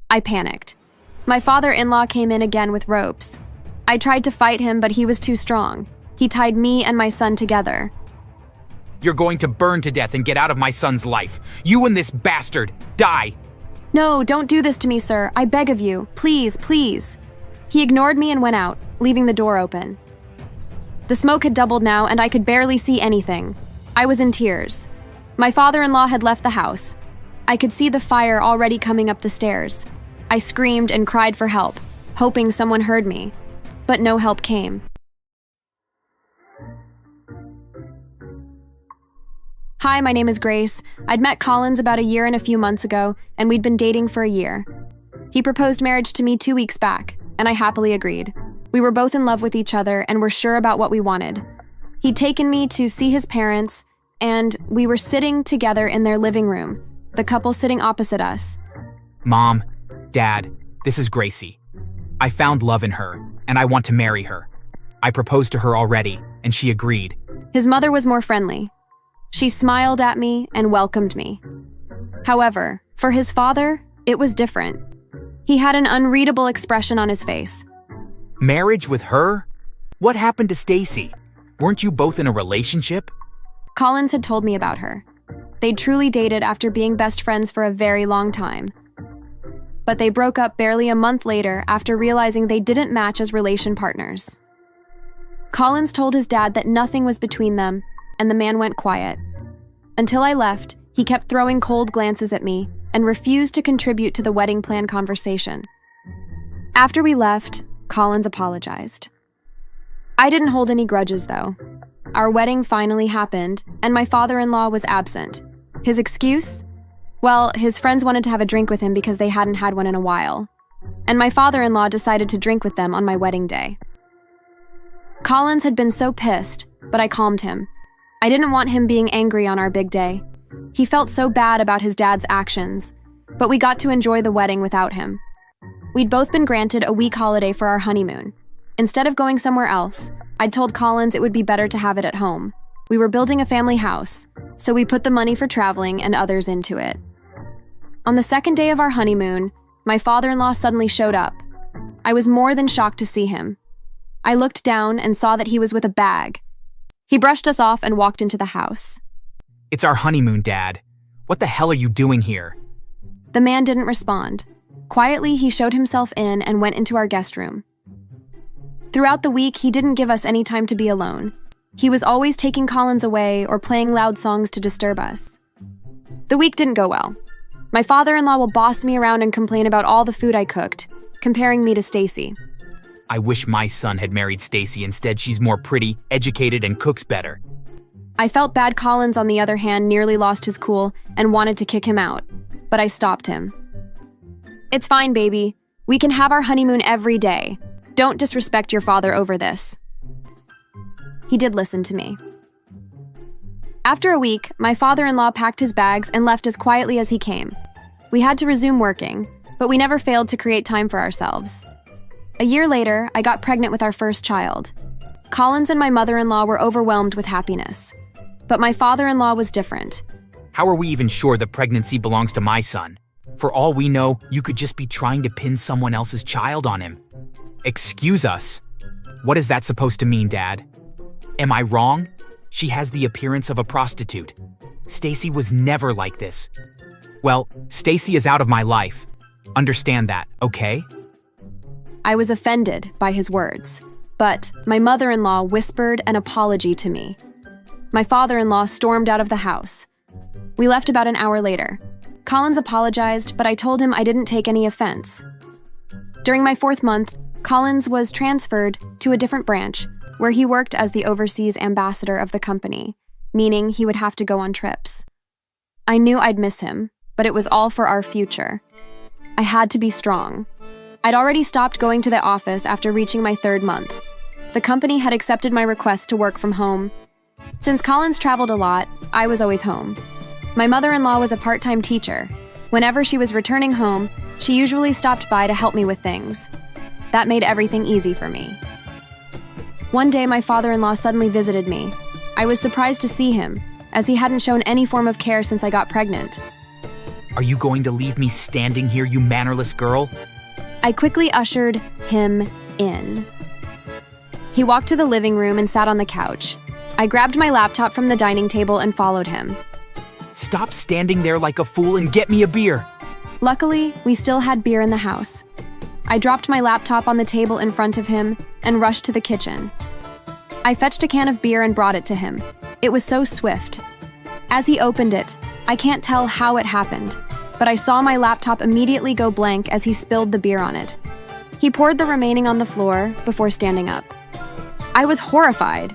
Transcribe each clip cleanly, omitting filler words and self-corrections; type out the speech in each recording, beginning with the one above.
I panicked. My father-in-law came in again with ropes. I tried to fight him, but he was too strong. He tied me and my son together. You're going to burn to death and get out of my son's life. You and this bastard, die! No, don't do this to me, sir. I beg of you. Please, please. He ignored me and went out, leaving the door open. The smoke had doubled now, and I could barely see anything. I was in tears. My father-in-law had left the house. I could see the fire already coming up the stairs. I screamed and cried for help, hoping someone heard me. But no help came. Hi, my name is Grace. I'd met Collins about a year and a few months ago, and we'd been dating for a year. He proposed marriage to me 2 weeks back, and I happily agreed. We were both in love with each other and were sure about what we wanted. He'd taken me to see his parents, and we were sitting together in their living room, the couple sitting opposite us. Mom, Dad, this is Gracie. I found love in her, and I want to marry her. I proposed to her already, and she agreed. His mother was more friendly. She smiled at me and welcomed me. However, for his father, it was different. He had an unreadable expression on his face. Marriage with her? What happened to Stacy? Weren't you both in a relationship? Collins had told me about her. They'd truly dated after being best friends for a very long time. But they broke up barely a month later after realizing they didn't match as relation partners. Collins told his dad that nothing was between them, and the man went quiet. Until I left, he kept throwing cold glances at me and refused to contribute to the wedding plan conversation. After we left, Collins apologized. I didn't hold any grudges, though. Our wedding finally happened, and my father-in-law was absent. His excuse? Well, his friends wanted to have a drink with him because they hadn't had one in a while. And my father-in-law decided to drink with them on my wedding day. Collins had been so pissed, but I calmed him. I didn't want him being angry on our big day. He felt so bad about his dad's actions, but we got to enjoy the wedding without him. We'd both been granted a week holiday for our honeymoon. Instead of going somewhere else, I'd told Collins it would be better to have it at home. We were building a family house, so we put the money for traveling and others into it. On the second day of our honeymoon, my father-in-law suddenly showed up. I was more than shocked to see him. I looked down and saw that he was with a bag. He brushed us off and walked into the house. It's our honeymoon, Dad. What the hell are you doing here? The man didn't respond. Quietly, he showed himself in and went into our guest room. Throughout the week, he didn't give us any time to be alone. He was always taking Collins away or playing loud songs to disturb us. The week didn't go well. My father-in-law will boss me around and complain about all the food I cooked, comparing me to Stacy. I wish my son had married Stacy. Instead, she's more pretty, educated, and cooks better. I felt bad. Collins, on the other hand, nearly lost his cool and wanted to kick him out, but I stopped him. It's fine, baby. We can have our honeymoon every day. Don't disrespect your father over this. He did listen to me. After a week, my father-in-law packed his bags and left as quietly as he came. We had to resume working, but we never failed to create time for ourselves. A year later, I got pregnant with our first child. Collins and my mother-in-law were overwhelmed with happiness. But my father-in-law was different. How are we even sure the pregnancy belongs to my son? For all we know, you could just be trying to pin someone else's child on him. Excuse us. What is that supposed to mean, Dad? Am I wrong? She has the appearance of a prostitute. Stacy was never like this. Well, Stacy is out of my life. Understand that, okay? I was offended by his words, but my mother-in-law whispered an apology to me. My father-in-law stormed out of the house. We left about an hour later. Collins apologized, but I told him I didn't take any offense. During my 4th month, Collins was transferred to a different branch, where he worked as the overseas ambassador of the company, meaning he would have to go on trips. I knew I'd miss him, but it was all for our future. I had to be strong. I'd already stopped going to the office after reaching my 3rd month. The company had accepted my request to work from home. Since Collins traveled a lot, I was always home. My mother-in-law was a part-time teacher. Whenever she was returning home, she usually stopped by to help me with things. That made everything easy for me. One day, my father-in-law suddenly visited me. I was surprised to see him, as he hadn't shown any form of care since I got pregnant. Are you going to leave me standing here, you mannerless girl? I quickly ushered him in. He walked to the living room and sat on the couch. I grabbed my laptop from the dining table and followed him. Stop standing there like a fool and get me a beer. Luckily, we still had beer in the house. I dropped my laptop on the table in front of him and rushed to the kitchen. I fetched a can of beer and brought it to him. It was so swift. As he opened it, I can't tell how it happened, but I saw my laptop immediately go blank as he spilled the beer on it. He poured the remaining on the floor before standing up. I was horrified.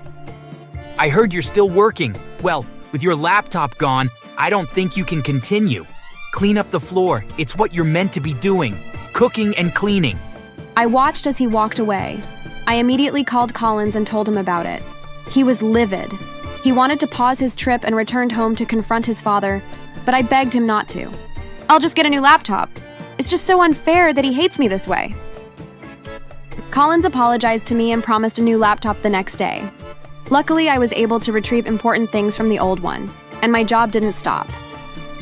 I heard you're still working. Well, with your laptop gone, I don't think you can continue. Clean up the floor. It's what you're meant to be doing. Cooking and cleaning. I watched as he walked away. I immediately called Collins and told him about it. He was livid. He wanted to pause his trip and returned home to confront his father, but I begged him not to. I'll just get a new laptop. It's just so unfair that he hates me this way. Collins apologized to me and promised a new laptop the next day. Luckily, I was able to retrieve important things from the old one, and my job didn't stop.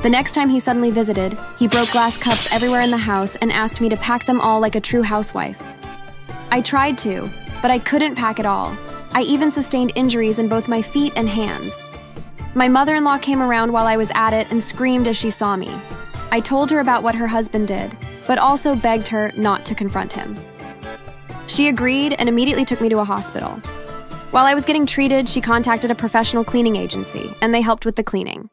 The next time he suddenly visited, he broke glass cups everywhere in the house and asked me to pack them all like a true housewife. I tried to, but I couldn't pack it all. I even sustained injuries in both my feet and hands. My mother-in-law came around while I was at it and screamed as she saw me. I told her about what her husband did, but also begged her not to confront him. She agreed and immediately took me to a hospital. While I was getting treated, she contacted a professional cleaning agency, and they helped with the cleaning.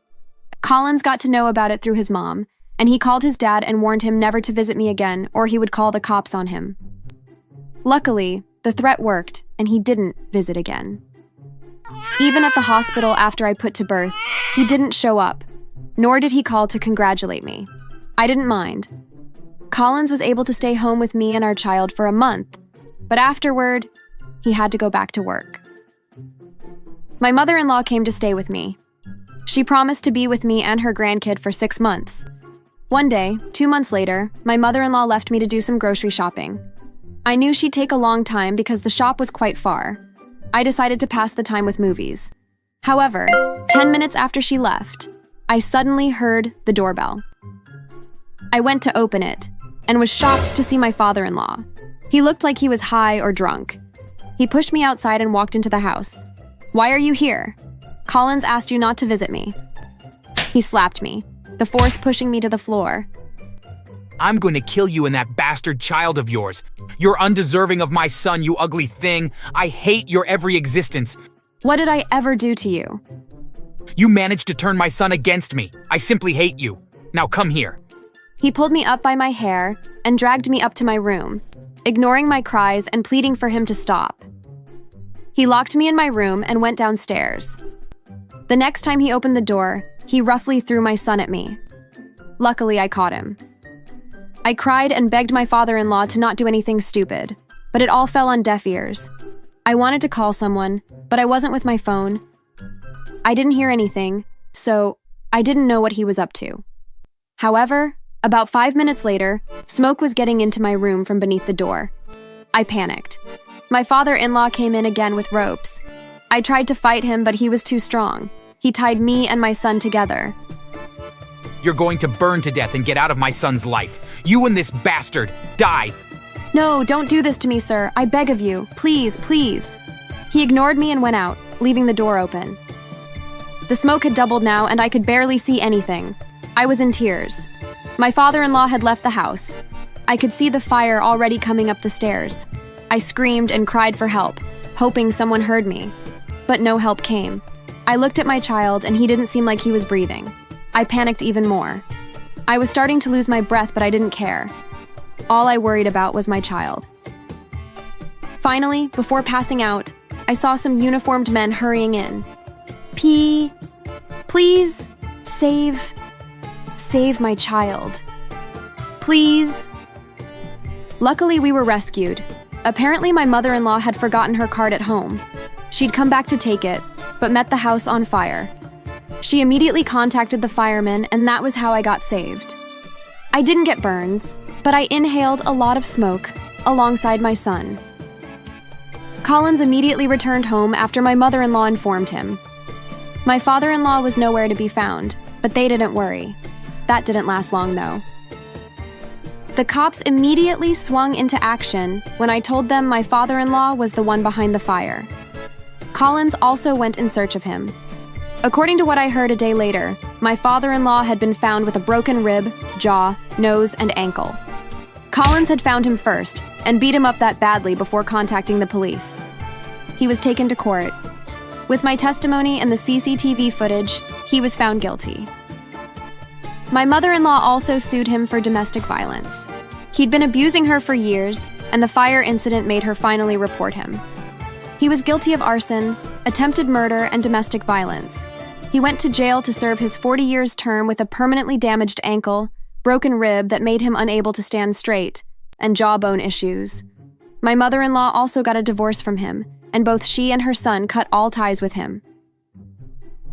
Collins got to know about it through his mom, and he called his dad and warned him never to visit me again or he would call the cops on him. Luckily, the threat worked, and he didn't visit again. Even at the hospital after I put to birth, he didn't show up, nor did he call to congratulate me. I didn't mind. Collins was able to stay home with me and our child for a month, but afterward, he had to go back to work. My mother-in-law came to stay with me. She promised to be with me and her grandkid for 6 months. One day, 2 months later, my mother-in-law left me to do some grocery shopping. I knew she'd take a long time because the shop was quite far. I decided to pass the time with movies. However, 10 minutes after she left, I suddenly heard the doorbell. I went to open it and was shocked to see my father-in-law. He looked like he was high or drunk. He pushed me outside and walked into the house. "Why are you here? Collins asked you not to visit me." He slapped me, the force pushing me to the floor. I'm going to kill you and that bastard child of yours. You're undeserving of my son, you ugly thing. I hate your every existence. What did I ever do to you? You managed to turn my son against me. I simply hate you. Now come here. He pulled me up by my hair and dragged me up to my room, ignoring my cries and pleading for him to stop. He locked me in my room and went downstairs. The next time he opened the door, he roughly threw my son at me. Luckily, I caught him. I cried and begged my father-in-law to not do anything stupid, but it all fell on deaf ears. I wanted to call someone, but I wasn't with my phone. I didn't hear anything, so I didn't know what he was up to. However, about 5 minutes later, smoke was getting into my room from beneath the door. I panicked. My father-in-law came in again with ropes. I tried to fight him, but he was too strong. He tied me and my son together. You're going to burn to death and get out of my son's life. You and this bastard, die. No, don't do this to me, sir. I beg of you. Please, please. He ignored me and went out, leaving the door open. The smoke had doubled now, and I could barely see anything. I was in tears. My father-in-law had left the house. I could see the fire already coming up the stairs. I screamed and cried for help, hoping someone heard me. But no help came. I looked at my child, and he didn't seem like he was breathing. I panicked even more. I was starting to lose my breath, but I didn't care. All I worried about was my child. Finally, before passing out, I saw some uniformed men hurrying in. Please, save my child. Please. Luckily, we were rescued. Apparently, my mother-in-law had forgotten her card at home. She'd come back to take it, but met the house on fire. She immediately contacted the firemen, and that was how I got saved. I didn't get burns, but I inhaled a lot of smoke alongside my son. Collins immediately returned home after my mother-in-law informed him. My father-in-law was nowhere to be found, but they didn't worry. That didn't last long, though. The cops immediately swung into action when I told them my father-in-law was the one behind the fire. Collins also went in search of him. According to what I heard a day later, my father-in-law had been found with a broken rib, jaw, nose, and ankle. Collins had found him first and beat him up that badly before contacting the police. He was taken to court. With my testimony and the CCTV footage, he was found guilty. My mother-in-law also sued him for domestic violence. He'd been abusing her for years, and the fire incident made her finally report him. He was guilty of arson, attempted murder, and domestic violence. He went to jail to serve his 40 years term with a permanently damaged ankle, broken rib that made him unable to stand straight, and jawbone issues. My mother-in-law also got a divorce from him, and both she and her son cut all ties with him.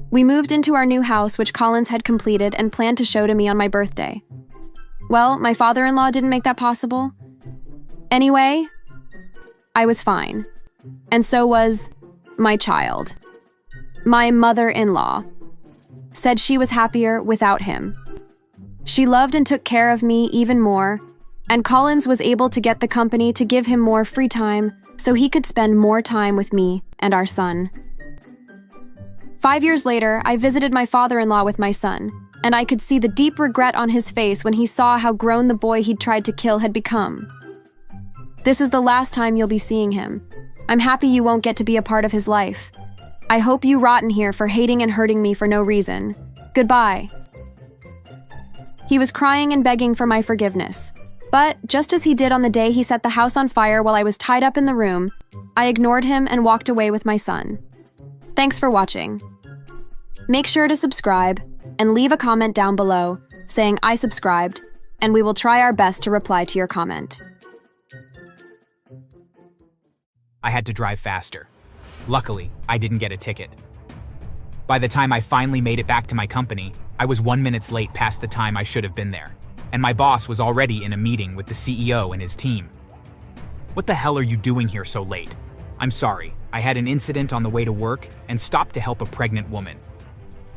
We moved into our new house, which Collins had completed and planned to show to me on my birthday. Well, my father-in-law didn't make that possible. Anyway, I was fine. And so was my child. My mother-in-law said she was happier without him. She loved and took care of me even more, and Collins was able to get the company to give him more free time so he could spend more time with me and our son. 5 years later, I visited my father-in-law with my son, and I could see the deep regret on his face when he saw how grown the boy he'd tried to kill had become. This is the last time you'll be seeing him. I'm happy you won't get to be a part of his life. I hope you rot in here for hating and hurting me for no reason. Goodbye. He was crying and begging for my forgiveness. But, just as he did on the day he set the house on fire while I was tied up in the room, I ignored him and walked away with my son. Thanks for watching. Make sure to subscribe and leave a comment down below saying I subscribed, and we will try our best to reply to your comment. I had to drive faster. Luckily, I didn't get a ticket. By the time I finally made it back to my company, I was 1 minute late past the time I should have been there, and my boss was already in a meeting with the CEO and his team. What the hell are you doing here so late? I'm sorry, I had an incident on the way to work and stopped to help a pregnant woman.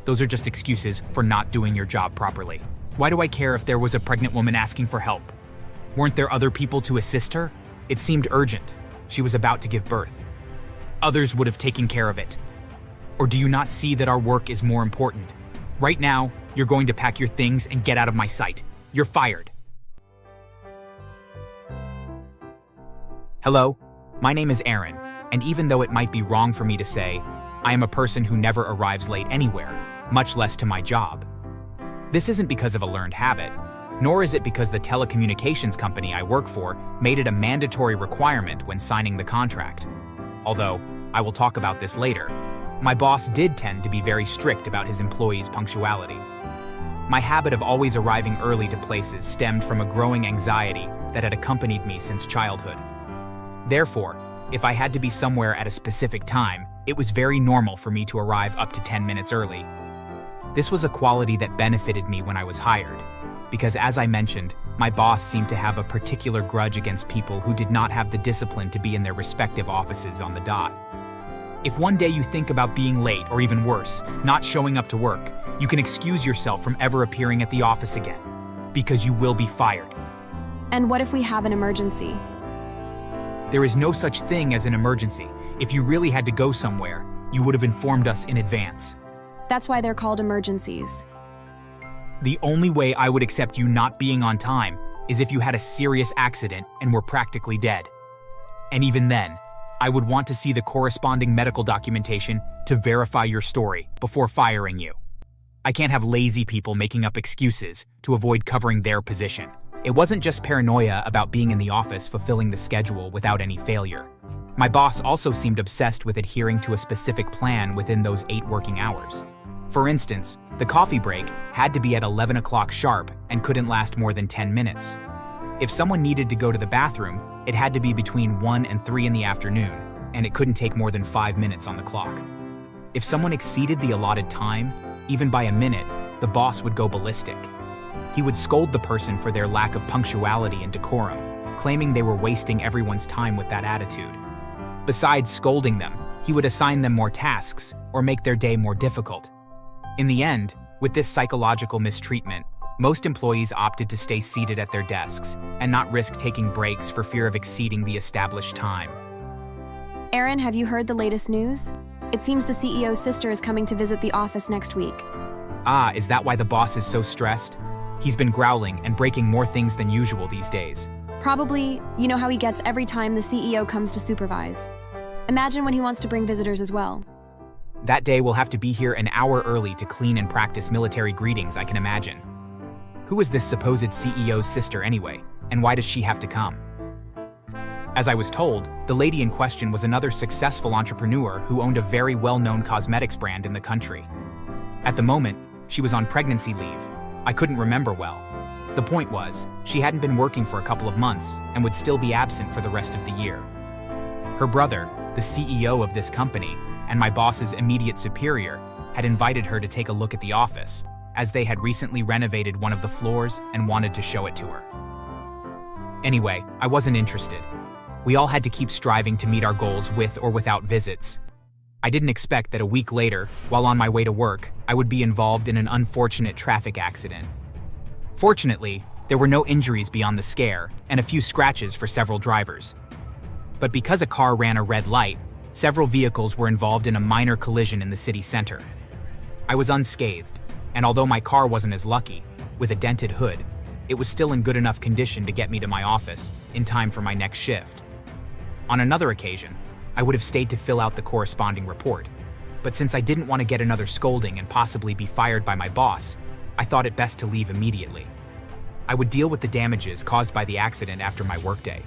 Those are just excuses for not doing your job properly. Why do I care if there was a pregnant woman asking for help? Weren't there other people to assist her? It seemed urgent. She was about to give birth. Others would have taken care of it. Or do you not see that our work is more important? Right now, you're going to pack your things and get out of my sight. You're fired. Hello, my name is Aaron, and even though it might be wrong for me to say, I am a person who never arrives late anywhere, much less to my job. This isn't because of a learned habit, nor is it because the telecommunications company I work for made it a mandatory requirement when signing the contract. Although, I will talk about this later, my boss did tend to be very strict about his employees' punctuality. My habit of always arriving early to places stemmed from a growing anxiety that had accompanied me since childhood. Therefore, if I had to be somewhere at a specific time, it was very normal for me to arrive up to 10 minutes early. This was a quality that benefited me when I was hired, because as I mentioned, my boss seemed to have a particular grudge against people who did not have the discipline to be in their respective offices on the dot. If one day you think about being late, or even worse, not showing up to work, you can excuse yourself from ever appearing at the office again, because you will be fired. And what if we have an emergency? There is no such thing as an emergency. If you really had to go somewhere, you would have informed us in advance. That's why they're called emergencies. The only way I would accept you not being on time is if you had a serious accident and were practically dead. And even then, I would want to see the corresponding medical documentation to verify your story before firing you. I can't have lazy people making up excuses to avoid covering their position. It wasn't just paranoia about being in the office fulfilling the schedule without any failure. My boss also seemed obsessed with adhering to a specific plan within those 8 working hours. For instance, the coffee break had to be at 11 o'clock sharp and couldn't last more than 10 minutes. If someone needed to go to the bathroom, it had to be between 1 and 3 in the afternoon, and it couldn't take more than 5 minutes on the clock. If someone exceeded the allotted time, even by a minute, the boss would go ballistic. He would scold the person for their lack of punctuality and decorum, claiming they were wasting everyone's time with that attitude. Besides scolding them, he would assign them more tasks or make their day more difficult. In the end, with this psychological mistreatment, Most employees opted to stay seated at their desks and not risk taking breaks for fear of exceeding the established time. Aaron, have you heard the latest news? It seems the CEO's sister is coming to visit the office next week. Ah, is that why the boss is so stressed? He's been growling and breaking more things than usual these days. Probably, you know how he gets every time the CEO comes to supervise. Imagine when he wants to bring visitors as well. That day we'll have to be here an hour early to clean and practice military greetings, I can imagine. Who is this supposed CEO's sister anyway, and why does she have to come? As I was told, the lady in question was another successful entrepreneur who owned a very well-known cosmetics brand in the country. At the moment, she was on pregnancy leave. I couldn't remember well. The point was, she hadn't been working for a couple of months and would still be absent for the rest of the year. Her brother, the CEO of this company, and my boss's immediate superior, had invited her to take a look at the office, as they had recently renovated one of the floors and wanted to show it to her. Anyway, I wasn't interested. We all had to keep striving to meet our goals with or without visits. I didn't expect that a week later, while on my way to work, I would be involved in an unfortunate traffic accident. Fortunately, there were no injuries beyond the scare and a few scratches for several drivers. But because a car ran a red light, several vehicles were involved in a minor collision in the city center. I was unscathed, and although my car wasn't as lucky, with a dented hood, it was still in good enough condition to get me to my office in time for my next shift. On another occasion, I would have stayed to fill out the corresponding report, but since I didn't want to get another scolding and possibly be fired by my boss, I thought it best to leave immediately. I would deal with the damages caused by the accident after my workday.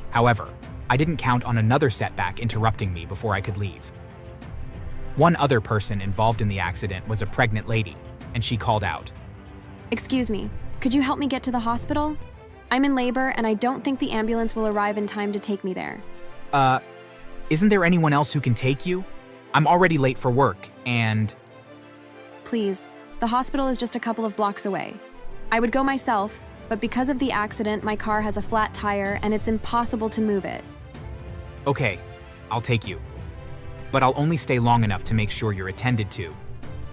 However, I didn't count on another setback interrupting me before I could leave. One other person involved in the accident was a pregnant lady, and she called out, Excuse me, could you help me get to the hospital? I'm in labor and I don't think the ambulance will arrive in time to take me there. Isn't there anyone else who can take you? I'm already late for work, and... Please, the hospital is just a couple of blocks away. I would go myself, but because of the accident, my car has a flat tire and it's impossible to move it. Okay, I'll take you. But I'll only stay long enough to make sure you're attended to.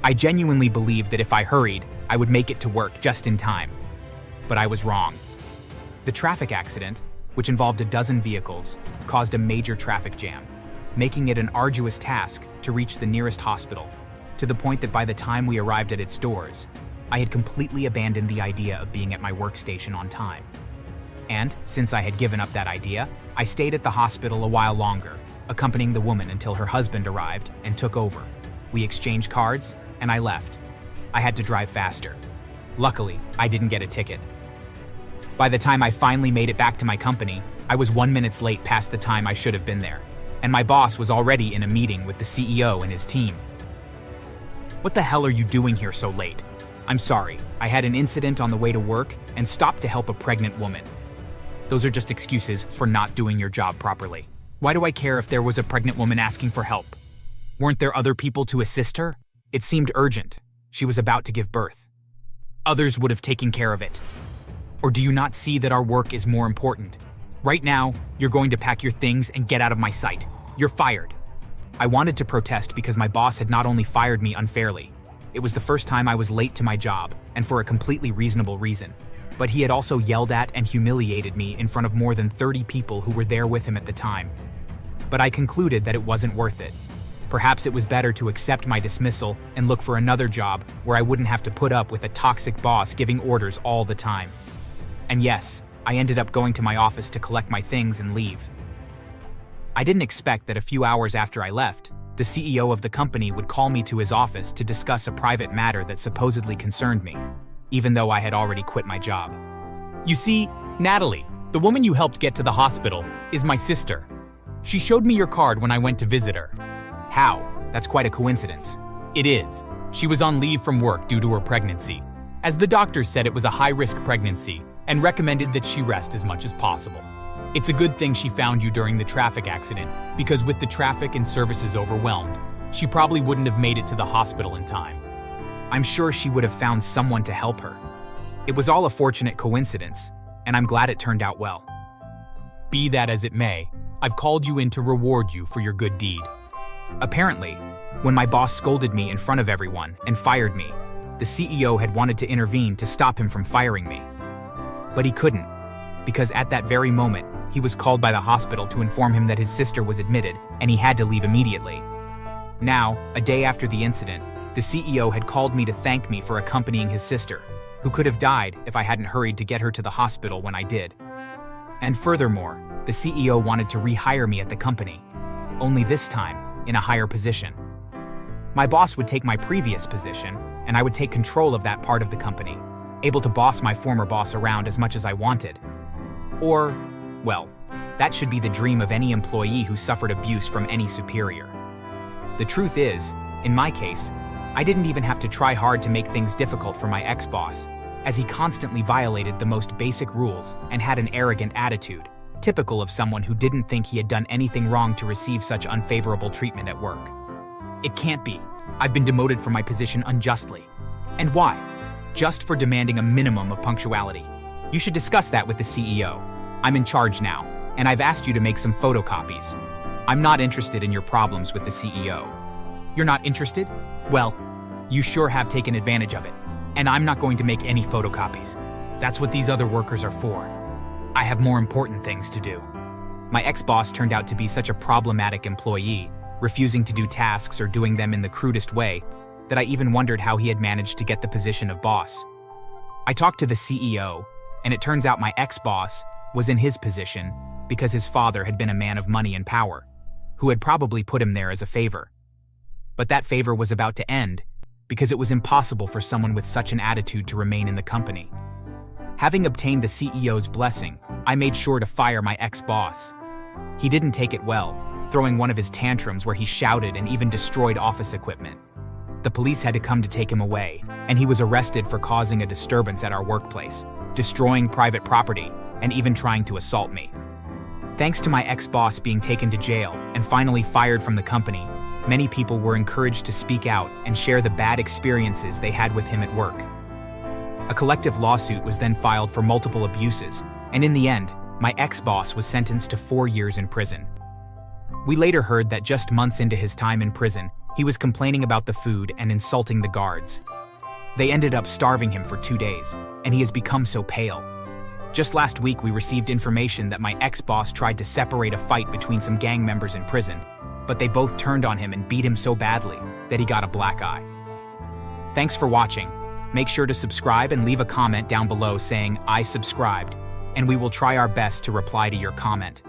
I genuinely believed that if I hurried, I would make it to work just in time. But I was wrong. The traffic accident, which involved a dozen vehicles, caused a major traffic jam, making it an arduous task to reach the nearest hospital, to the point that by the time we arrived at its doors, I had completely abandoned the idea of being at my workstation on time. And, since I had given up that idea, I stayed at the hospital a while longer, accompanying the woman until her husband arrived and took over. We exchanged cards, and I left. I had to drive faster. Luckily, I didn't get a ticket. By the time I finally made it back to my company, I was 1 minute late past the time I should have been there, and my boss was already in a meeting with the CEO and his team. What the hell are you doing here so late? I'm sorry, I had an incident on the way to work and stopped to help a pregnant woman. Those are just excuses for not doing your job properly. Why do I care if there was a pregnant woman asking for help? Weren't there other people to assist her? It seemed urgent. She was about to give birth. Others would have taken care of it. Or do you not see that our work is more important? Right now, you're going to pack your things and get out of my sight. You're fired. I wanted to protest because my boss had not only fired me unfairly, it was the first time I was late to my job, and for a completely reasonable reason. But he had also yelled at and humiliated me in front of more than 30 people who were there with him at the time. But I concluded that it wasn't worth it. Perhaps it was better to accept my dismissal and look for another job where I wouldn't have to put up with a toxic boss giving orders all the time. And yes, I ended up going to my office to collect my things and leave. I didn't expect that a few hours after I left, the CEO of the company would call me to his office to discuss a private matter that supposedly concerned me, even though I had already quit my job. You see, Natalie, the woman you helped get to the hospital, is my sister. She showed me your card when I went to visit her. How? That's quite a coincidence. It is. She was on leave from work due to her pregnancy, as the doctors said it was a high-risk pregnancy and recommended that she rest as much as possible. It's a good thing she found you during the traffic accident, because with the traffic and services overwhelmed, she probably wouldn't have made it to the hospital in time. I'm sure she would have found someone to help her. It was all a fortunate coincidence, and I'm glad it turned out well. Be that as it may, I've called you in to reward you for your good deed. Apparently, when my boss scolded me in front of everyone and fired me, the CEO had wanted to intervene to stop him from firing me. But he couldn't, because at that very moment, he was called by the hospital to inform him that his sister was admitted and he had to leave immediately. Now, a day after the incident, the CEO had called me to thank me for accompanying his sister, who could have died if I hadn't hurried to get her to the hospital when I did. And furthermore, the CEO wanted to rehire me at the company, only this time in a higher position. My boss would take my previous position, and I would take control of that part of the company, able to boss my former boss around as much as I wanted. Or, well, that should be the dream of any employee who suffered abuse from any superior. The truth is, in my case, I didn't even have to try hard to make things difficult for my ex-boss, as he constantly violated the most basic rules and had an arrogant attitude, typical of someone who didn't think he had done anything wrong to receive such unfavorable treatment at work. It can't be. I've been demoted from my position unjustly. And why? Just for demanding a minimum of punctuality. You should discuss that with the CEO. I'm in charge now, and I've asked you to make some photocopies. I'm not interested in your problems with the CEO. You're not interested? Well, you sure have taken advantage of it. And I'm not going to make any photocopies. That's what these other workers are for. I have more important things to do. My ex-boss turned out to be such a problematic employee, refusing to do tasks or doing them in the crudest way, that I even wondered how he had managed to get the position of boss. I talked to the CEO, and it turns out my ex-boss was in his position because his father had been a man of money and power, who had probably put him there as a favor. But that favor was about to end because it was impossible for someone with such an attitude to remain in the company. Having obtained the CEO's blessing, I made sure to fire my ex-boss. He didn't take it well, throwing one of his tantrums where he shouted and even destroyed office equipment. The police had to come to take him away, and he was arrested for causing a disturbance at our workplace, destroying private property, and even trying to assault me. Thanks to my ex-boss being taken to jail and finally fired from the company, many people were encouraged to speak out and share the bad experiences they had with him at work. A collective lawsuit was then filed for multiple abuses, and in the end, my ex-boss was sentenced to 4 years in prison. We later heard that just months into his time in prison, he was complaining about the food and insulting the guards. They ended up starving him for 2 days, and he has become so pale. Just last week, we received information that my ex-boss tried to separate a fight between some gang members in prison, but they both turned on him and beat him so badly that he got a black eye. Thanks for watching. Make sure to subscribe and leave a comment down below saying, "I subscribed," and we will try our best to reply to your comment.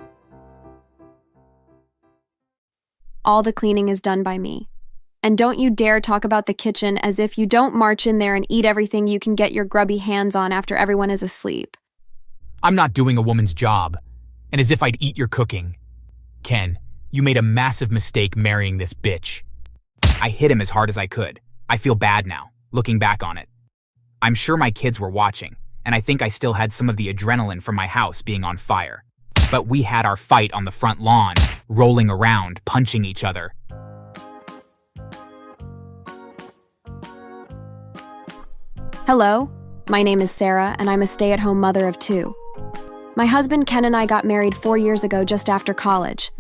All the cleaning is done by me. And don't you dare talk about the kitchen as if you don't march in there and eat everything you can get your grubby hands on after everyone is asleep. I'm not doing a woman's job, and as if I'd eat your cooking. Ken, you made a massive mistake marrying this bitch. I hit him as hard as I could. I feel bad now, looking back on it. I'm sure my kids were watching, and I think I still had some of the adrenaline from my house being on fire. But we had our fight on the front lawn, rolling around, punching each other. Hello, my name is Sarah, and I'm a stay-at-home mother of 2. My husband Ken and I got married 4 years ago just after college.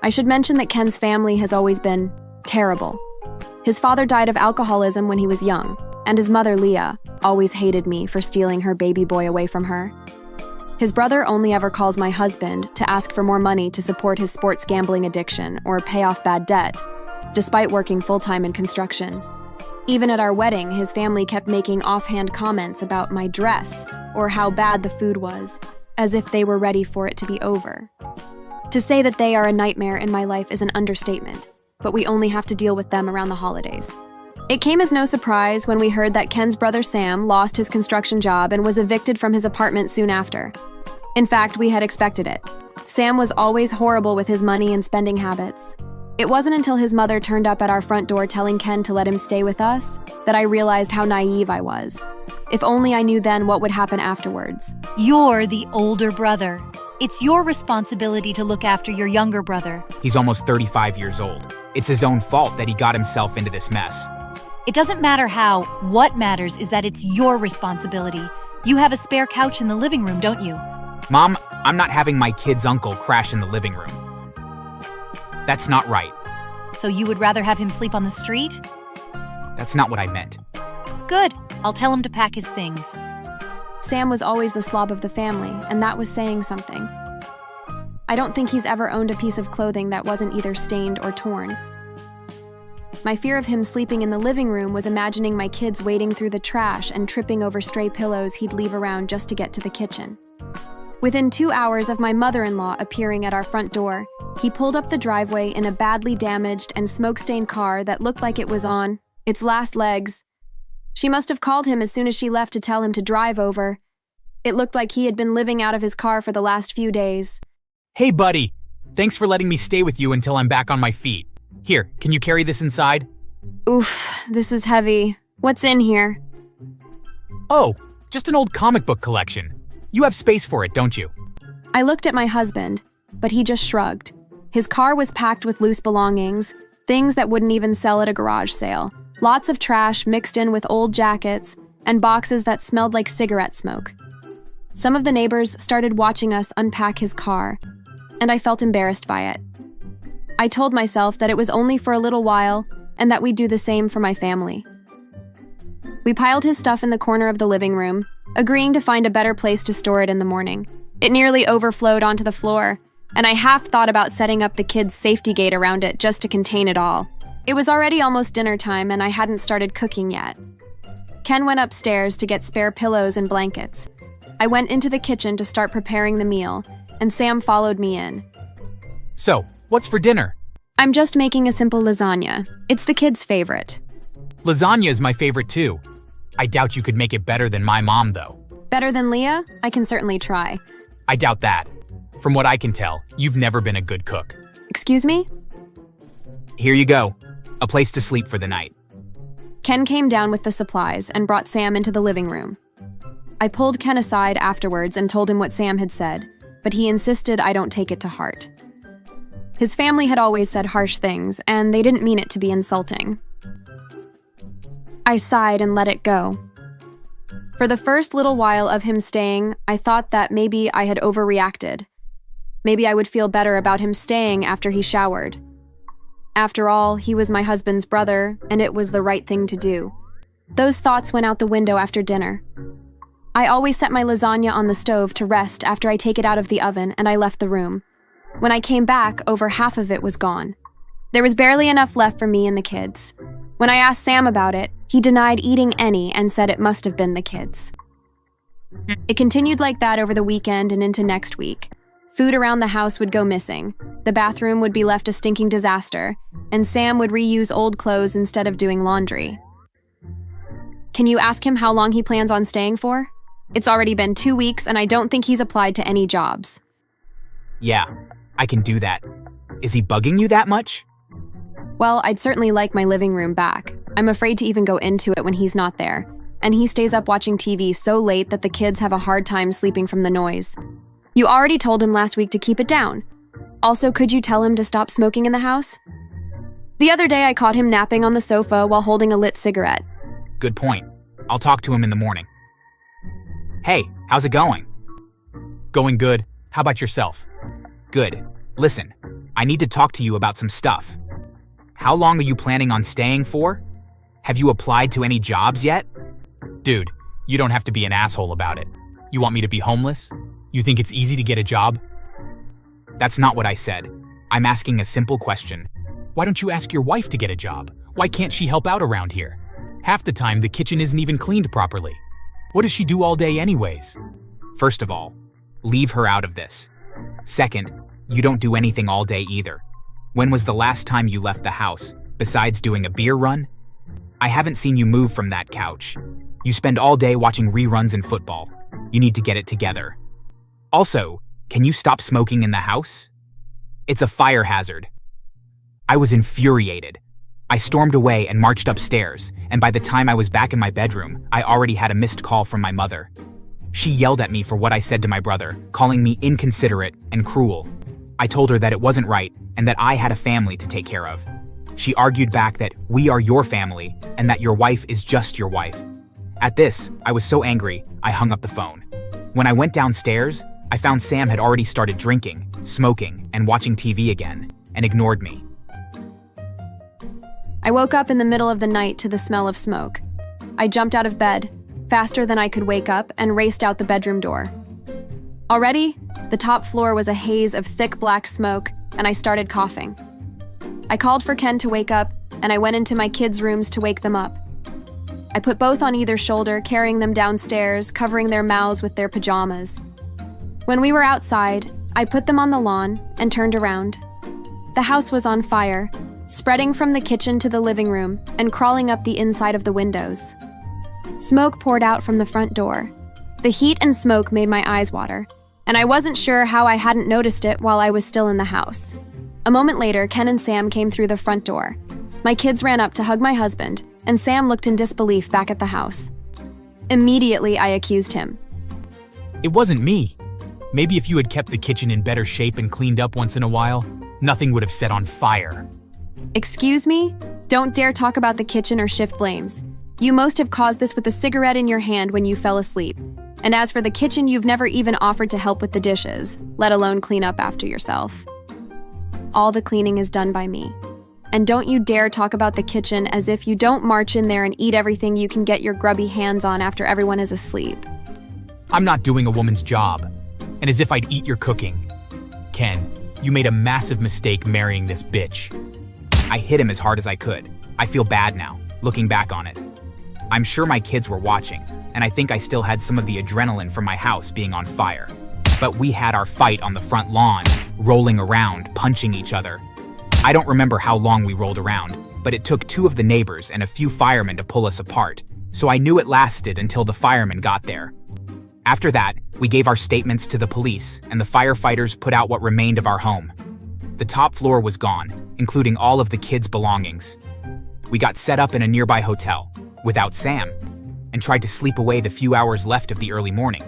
I should mention that Ken's family has always been terrible. His father died of alcoholism when he was young, and his mother, Leah, always hated me for stealing her baby boy away from her. His brother only ever calls my husband to ask for more money to support his sports gambling addiction or pay off bad debt, despite working full-time in construction. Even at our wedding, his family kept making offhand comments about my dress or how bad the food was, as if they were ready for it to be over. To say that they are a nightmare in my life is an understatement, but we only have to deal with them around the holidays. It came as no surprise when we heard that Ken's brother Sam lost his construction job and was evicted from his apartment soon after. In fact, we had expected it. Sam was always horrible with his money and spending habits. It wasn't until his mother turned up at our front door telling Ken to let him stay with us that I realized how naive I was. If only I knew then what would happen afterwards. You're the older brother. It's your responsibility to look after your younger brother. He's almost 35 years old. It's his own fault that he got himself into this mess. It doesn't matter how. What matters is that it's your responsibility. You have a spare couch in the living room, don't you? Mom, I'm not having my kid's uncle crash in the living room. That's not right. So you would rather have him sleep on the street? That's not what I meant. Good. I'll tell him to pack his things. Sam was always the slob of the family, and that was saying something. I don't think he's ever owned a piece of clothing that wasn't either stained or torn. My fear of him sleeping in the living room was imagining my kids wading through the trash and tripping over stray pillows he'd leave around just to get to the kitchen. Within 2 hours of my mother-in-law appearing at our front door, he pulled up the driveway in a badly damaged and smoke-stained car that looked like it was on its last legs. She must have called him as soon as she left to tell him to drive over. It looked like he had been living out of his car for the last few days. Hey, buddy. Thanks for letting me stay with you until I'm back on my feet. Here, can you carry this inside? Oof, this is heavy. What's in here? Oh, just an old comic book collection. You have space for it, don't you? I looked at my husband, but he just shrugged. His car was packed with loose belongings, things that wouldn't even sell at a garage sale. Lots of trash mixed in with old jackets and boxes that smelled like cigarette smoke. Some of the neighbors started watching us unpack his car, and I felt embarrassed by it. I told myself that it was only for a little while and that we'd do the same for my family. We piled his stuff in the corner of the living room, agreeing to find a better place to store it in the morning. It nearly overflowed onto the floor, and I half thought about setting up the kids' safety gate around it just to contain it all. It was already almost dinner time, and I hadn't started cooking yet. Ken went upstairs to get spare pillows and blankets. I went into the kitchen to start preparing the meal, and Sam followed me in. So, what's for dinner? I'm just making a simple lasagna. It's the kids' favorite. Lasagna is my favorite too. I doubt you could make it better than my mom, though. Better than Leah? I can certainly try. I doubt that. From what I can tell, you've never been a good cook. Excuse me? Here you go. A place to sleep for the night. Ken came down with the supplies and brought Sam into the living room. I pulled Ken aside afterwards and told him what Sam had said, but he insisted I don't take it to heart. His family had always said harsh things, and they didn't mean it to be insulting. I sighed and let it go. For the first little while of him staying, I thought that maybe I had overreacted. Maybe I would feel better about him staying after he showered. After all, he was my husband's brother, and it was the right thing to do. Those thoughts went out the window after dinner. I always set my lasagna on the stove to rest after I take it out of the oven, and I left the room. When I came back, over half of it was gone. There was barely enough left for me and the kids. When I asked Sam about it, he denied eating any and said it must have been the kids. It continued like that over the weekend and into next week. Food around the house would go missing, the bathroom would be left a stinking disaster, and Sam would reuse old clothes instead of doing laundry. Can you ask him how long he plans on staying for? It's already been 2 weeks, and I don't think he's applied to any jobs. Yeah, I can do that. Is he bugging you that much? Well, I'd certainly like my living room back. I'm afraid to even go into it when he's not there, and he stays up watching TV so late that the kids have a hard time sleeping from the noise. You already told him last week to keep it down. Also, could you tell him to stop smoking in the house? The other day, I caught him napping on the sofa while holding a lit cigarette. Good point. I'll talk to him in the morning. Hey, how's it going? Going good. How about yourself? Good. Listen, I need to talk to you about some stuff. How long are you planning on staying for? Have you applied to any jobs yet? Dude, you don't have to be an asshole about it. You want me to be homeless? You think it's easy to get a job? That's not what I said. I'm asking a simple question. Why don't you ask your wife to get a job? Why can't she help out around here? Half the time, the kitchen isn't even cleaned properly. What does she do all day anyways? First of all, leave her out of this. Second, you don't do anything all day either. When was the last time you left the house, besides doing a beer run? I haven't seen you move from that couch. You spend all day watching reruns and football. You need to get it together. Also, can you stop smoking in the house? It's a fire hazard. I was infuriated. I stormed away and marched upstairs, and by the time I was back in my bedroom, I already had a missed call from my mother. She yelled at me for what I said to my brother, calling me inconsiderate and cruel. I told her that it wasn't right and that I had a family to take care of. She argued back that we are your family and that your wife is just your wife. At this, I was so angry, I hung up the phone. When I went downstairs, I found Sam had already started drinking, smoking, and watching TV again, and ignored me. I woke up in the middle of the night to the smell of smoke. I jumped out of bed, faster than I could wake up, and raced out the bedroom door. Already, the top floor was a haze of thick black smoke, and I started coughing. I called for Ken to wake up, and I went into my kids' rooms to wake them up. I put both on either shoulder, carrying them downstairs, covering their mouths with their pajamas. When we were outside, I put them on the lawn and turned around. The house was on fire, spreading from the kitchen to the living room and crawling up the inside of the windows. Smoke poured out from the front door. The heat and smoke made my eyes water, and I wasn't sure how I hadn't noticed it while I was still in the house. A moment later, Ken and Sam came through the front door. My kids ran up to hug my husband, and Sam looked in disbelief back at the house. Immediately, I accused him. It wasn't me. Maybe if you had kept the kitchen in better shape and cleaned up once in a while, nothing would have set on fire. Excuse me? Don't dare talk about the kitchen or shift blames. You most have caused this with a cigarette in your hand when you fell asleep. And as for the kitchen, you've never even offered to help with the dishes, let alone clean up after yourself. All the cleaning is done by me. And don't you dare talk about the kitchen as if you don't march in there and eat everything you can get your grubby hands on after everyone is asleep. I'm not doing a woman's job. And as if I'd eat your cooking. Ken, you made a massive mistake marrying this bitch. I hit him as hard as I could. I feel bad now, looking back on it. I'm sure my kids were watching, and I think I still had some of the adrenaline from my house being on fire. But we had our fight on the front lawn, rolling around, punching each other. I don't remember how long we rolled around, but it took 2 of the neighbors and a few firemen to pull us apart, so I knew it lasted until the firemen got there. After that, we gave our statements to the police, and the firefighters put out what remained of our home. The top floor was gone, including all of the kids' belongings. We got set up in a nearby hotel, without Sam, and tried to sleep away the few hours left of the early morning.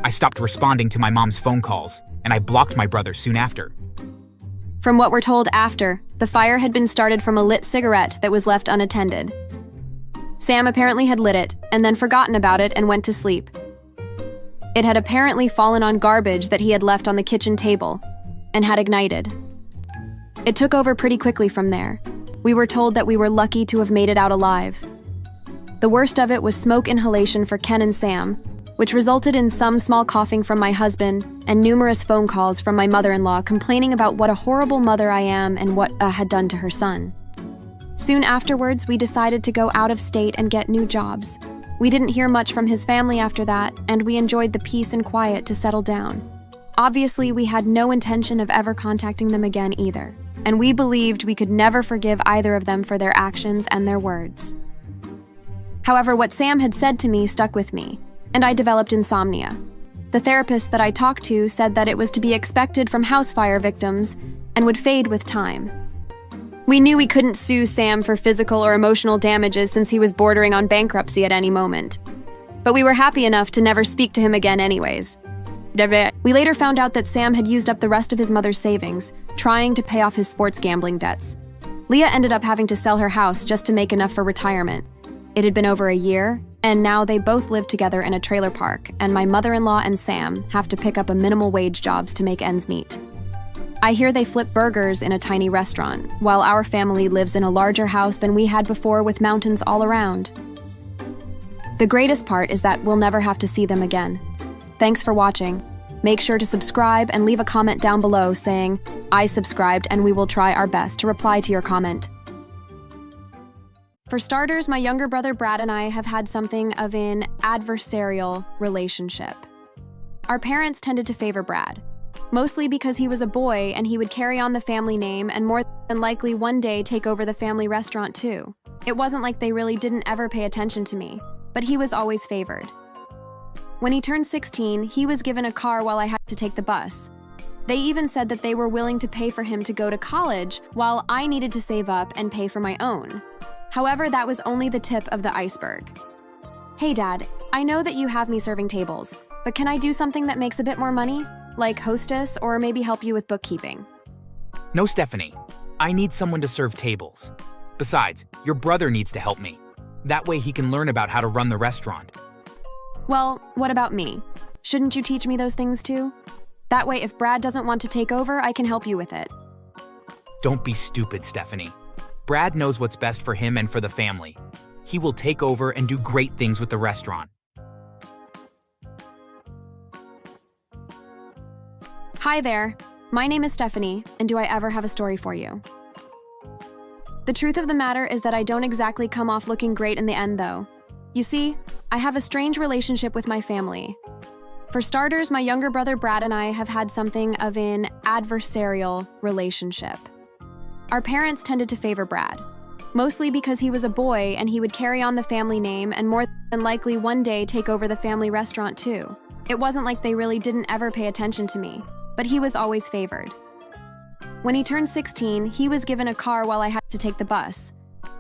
I stopped responding to my mom's phone calls, and I blocked my brother soon after. From what we're told after, the fire had been started from a lit cigarette that was left unattended. Sam apparently had lit it, and then forgotten about it and went to sleep. It had apparently fallen on garbage that he had left on the kitchen table, and had ignited. It took over pretty quickly from there. We were told that we were lucky to have made it out alive. The worst of it was smoke inhalation for Ken and Sam, which resulted in some small coughing from my husband and numerous phone calls from my mother-in-law complaining about what a horrible mother I am and what had done to her son. Soon afterwards, we decided to go out of state and get new jobs. We didn't hear much from his family after that, and we enjoyed the peace and quiet to settle down. Obviously, we had no intention of ever contacting them again either, and we believed we could never forgive either of them for their actions and their words. However, what Sam had said to me stuck with me, and I developed insomnia. The therapist that I talked to said that it was to be expected from house fire victims and would fade with time. We knew we couldn't sue Sam for physical or emotional damages since he was bordering on bankruptcy at any moment. But we were happy enough to never speak to him again anyways. We later found out that Sam had used up the rest of his mother's savings, trying to pay off his sports gambling debts. Leah ended up having to sell her house just to make enough for retirement. It had been over a year, and now they both live together in a trailer park, and my mother-in-law and Sam have to pick up a minimal wage jobs to make ends meet. I hear they flip burgers in a tiny restaurant, while our family lives in a larger house than we had before with mountains all around. The greatest part is that we'll never have to see them again. Thanks for watching. Make sure to subscribe and leave a comment down below saying, "I subscribed," and we will try our best to reply to your comment. For starters, my younger brother Brad and I have had something of an adversarial relationship. Our parents tended to favor Brad, mostly because he was a boy and he would carry on the family name and more than likely one day take over the family restaurant too. It wasn't like they really didn't ever pay attention to me, but he was always favored. When he turned 16, he was given a car while I had to take the bus. They even said that they were willing to pay for him to go to college while I needed to save up and pay for my own. However, that was only the tip of the iceberg. Hey Dad, I know that you have me serving tables, but can I do something that makes a bit more money? Like hostess or maybe help you with bookkeeping? No, Stephanie. I need someone to serve tables. Besides, your brother needs to help me. That way he can learn about how to run the restaurant. Well, what about me? Shouldn't you teach me those things too? That way, if Brad doesn't want to take over, I can help you with it. Don't be stupid, Stephanie. Brad knows what's best for him and for the family. He will take over and do great things with the restaurant. Hi there. My name is Stephanie, and do I ever have a story for you? The truth of the matter is that I don't exactly come off looking great in the end, though. You see, I have a strange relationship with my family. For starters, my younger brother Brad and I have had something of an adversarial relationship. Our parents tended to favor Brad, mostly because he was a boy and he would carry on the family name and more than likely one day take over the family restaurant too. It wasn't like they really didn't ever pay attention to me, but he was always favored. When he turned 16, he was given a car while I had to take the bus.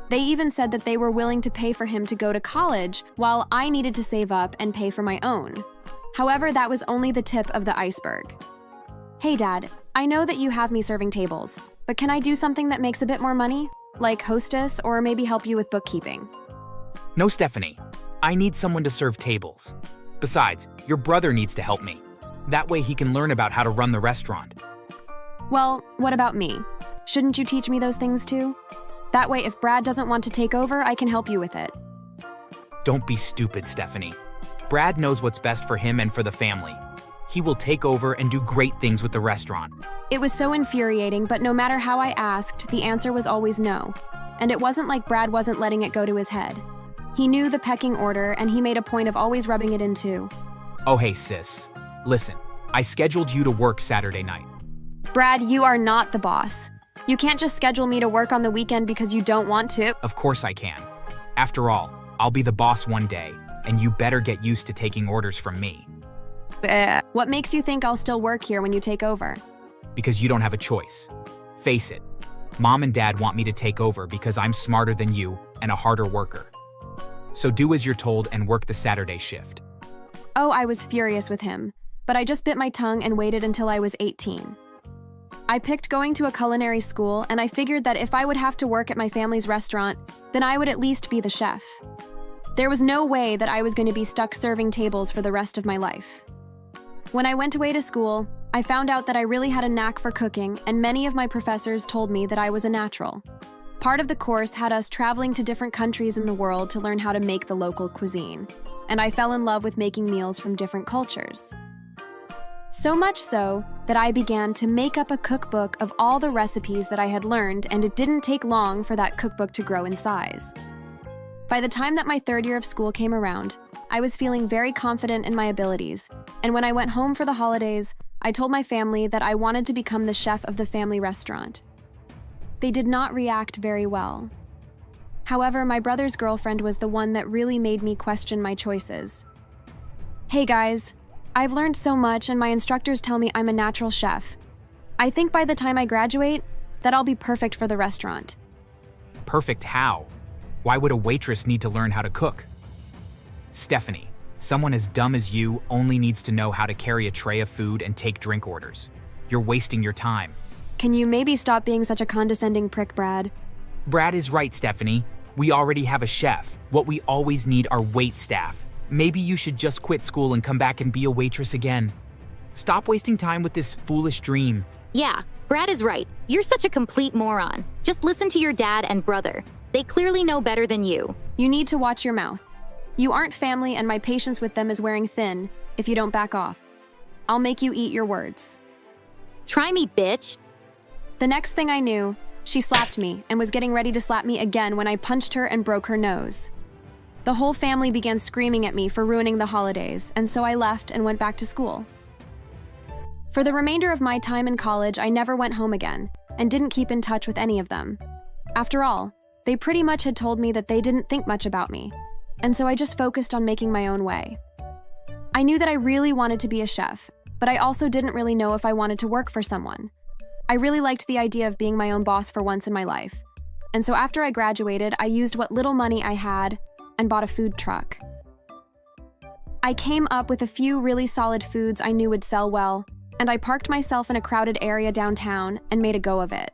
They even said that they were willing to pay for him to go to college while I needed to save up and pay for my own. However, that was only the tip of the iceberg. Hey Dad, I know that you have me serving tables, but can I do something that makes a bit more money? Like hostess or maybe help you with bookkeeping? No, Stephanie. I need someone to serve tables. Besides, your brother needs to help me. That way he can learn about how to run the restaurant. Well, what about me? Shouldn't you teach me those things too? That way, if Brad doesn't want to take over, I can help you with it. Don't be stupid, Stephanie. Brad knows what's best for him and for the family. He will take over and do great things with the restaurant. It was so infuriating, but no matter how I asked, the answer was always no. And it wasn't like Brad wasn't letting it go to his head. He knew the pecking order, and he made a point of always rubbing it in too. Oh, hey, sis. Listen, I scheduled you to work Saturday night. Brad, you are not the boss. You can't just schedule me to work on the weekend because you don't want to. Of course I can. After all, I'll be the boss one day, and you better get used to taking orders from me. What makes you think I'll still work here when you take over? Because you don't have a choice. Face it, Mom and Dad want me to take over because I'm smarter than you and a harder worker. So do as you're told and work the Saturday shift. Oh, I was furious with him, but I just bit my tongue and waited until I was 18. I picked going to a culinary school, and I figured that if I would have to work at my family's restaurant, then I would at least be the chef. There was no way that I was going to be stuck serving tables for the rest of my life. When I went away to school, I found out that I really had a knack for cooking, and many of my professors told me that I was a natural. Part of the course had us traveling to different countries in the world to learn how to make the local cuisine, and I fell in love with making meals from different cultures. So much so that I began to make up a cookbook of all the recipes that I had learned, and it didn't take long for that cookbook to grow in size. By the time that my third year of school came around, I was feeling very confident in my abilities, and when I went home for the holidays, I told my family that I wanted to become the chef of the family restaurant. They did not react very well. However, my brother's girlfriend was the one that really made me question my choices. Hey guys, I've learned so much and my instructors tell me I'm a natural chef. I think by the time I graduate, that I'll be perfect for the restaurant. Perfect how? Why would a waitress need to learn how to cook? Stephanie, someone as dumb as you only needs to know how to carry a tray of food and take drink orders. You're wasting your time. Can you maybe stop being such a condescending prick, Brad? Brad is right, Stephanie. We already have a chef. What we always need are wait staff. Maybe you should just quit school and come back and be a waitress again. Stop wasting time with this foolish dream. Yeah, Brad is right. You're such a complete moron. Just listen to your dad and brother. They clearly know better than you. You need to watch your mouth. You aren't family and my patience with them is wearing thin if you don't back off. I'll make you eat your words. Try me, bitch. The next thing I knew, she slapped me and was getting ready to slap me again when I punched her and broke her nose. The whole family began screaming at me for ruining the holidays, and so I left and went back to school. For the remainder of my time in college, I never went home again and didn't keep in touch with any of them. After all, they pretty much had told me that they didn't think much about me, and so I just focused on making my own way. I knew that I really wanted to be a chef, but I also didn't really know if I wanted to work for someone. I really liked the idea of being my own boss for once in my life, and so after I graduated, I used what little money I had and bought a food truck. I came up with a few really solid foods I knew would sell well, and I parked myself in a crowded area downtown and made a go of it.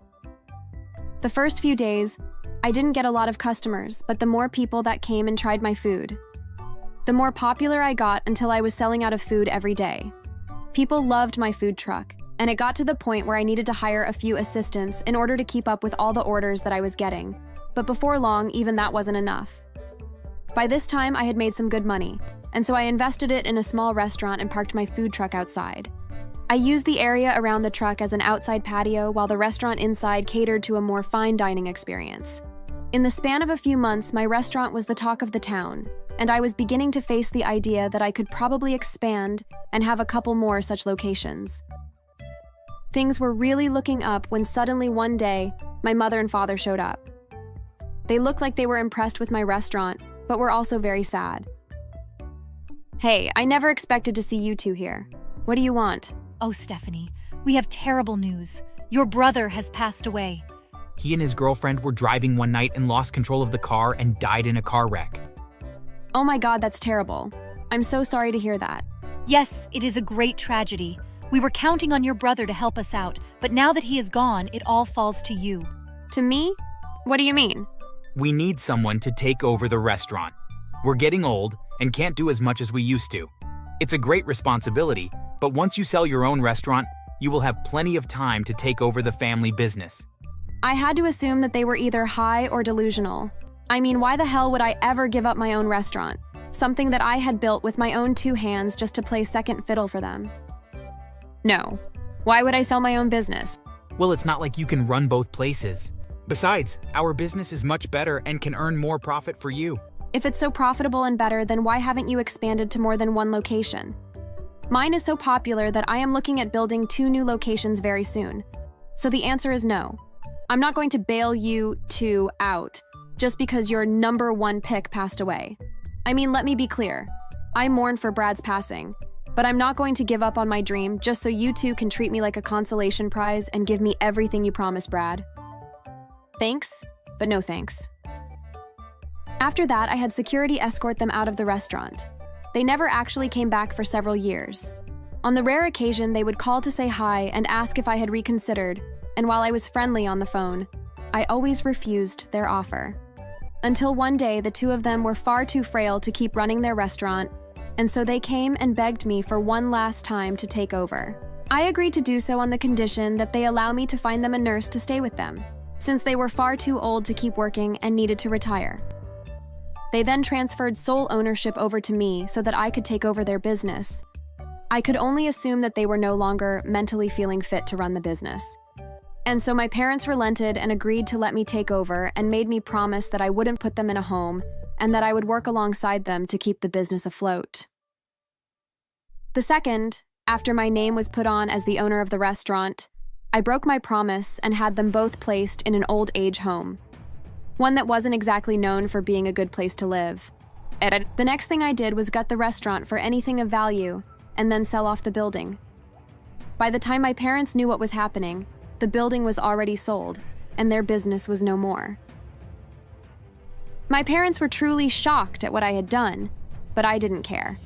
The first few days, I didn't get a lot of customers, but the more people that came and tried my food, the more popular I got until I was selling out of food every day. People loved my food truck, and it got to the point where I needed to hire a few assistants in order to keep up with all the orders that I was getting. But before long, even that wasn't enough. By this time, I had made some good money, and so I invested it in a small restaurant and parked my food truck outside. I used the area around the truck as an outside patio while the restaurant inside catered to a more fine dining experience. In the span of a few months, my restaurant was the talk of the town, and I was beginning to face the idea that I could probably expand and have a couple more such locations. Things were really looking up when suddenly one day, my mother and father showed up. They looked like they were impressed with my restaurant, but were also very sad. "Hey, I never expected to see you two here. What do you want?" Oh, Stephanie, we have terrible news. Your brother has passed away. He and his girlfriend were driving one night and lost control of the car and died in a car wreck. Oh my God, that's terrible. I'm so sorry to hear that. Yes, it is a great tragedy. We were counting on your brother to help us out, but now that he is gone, it all falls to you. To me? What do you mean? We need someone to take over the restaurant. We're getting old and can't do as much as we used to. It's a great responsibility, but once you sell your own restaurant, you will have plenty of time to take over the family business. I had to assume that they were either high or delusional. I mean, why the hell would I ever give up my own restaurant? Something that I had built with my own two hands just to play second fiddle for them. No. Why would I sell my own business? Well, it's not like you can run both places. Besides, our business is much better and can earn more profit for you. If it's so profitable and better, then why haven't you expanded to more than one location? Mine is so popular that I am looking at building 2 new locations very soon. So the answer is no. I'm not going to bail you two out just because your number 1 pick passed away. I mean, let me be clear. I mourn for Brad's passing, but I'm not going to give up on my dream just so you two can treat me like a consolation prize and give me everything you promised, Brad. Thanks, but no thanks. After that, I had security escort them out of the restaurant. They never actually came back for several years. On the rare occasion, they would call to say hi and ask if I had reconsidered, and while I was friendly on the phone, I always refused their offer. Until one day, the two of them were far too frail to keep running their restaurant, and so they came and begged me for one last time to take over. I agreed to do so on the condition that they allow me to find them a nurse to stay with them, since they were far too old to keep working and needed to retire. They then transferred sole ownership over to me so that I could take over their business. I could only assume that they were no longer mentally feeling fit to run the business. And so my parents relented and agreed to let me take over and made me promise that I wouldn't put them in a home and that I would work alongside them to keep the business afloat. The second, after my name was put on as the owner of the restaurant, I broke my promise and had them both placed in an old age home. One that wasn't exactly known for being a good place to live. The next thing I did was gut the restaurant for anything of value and then sell off the building. By the time my parents knew what was happening, the building was already sold, and their business was no more. My parents were truly shocked at what I had done, but I didn't care.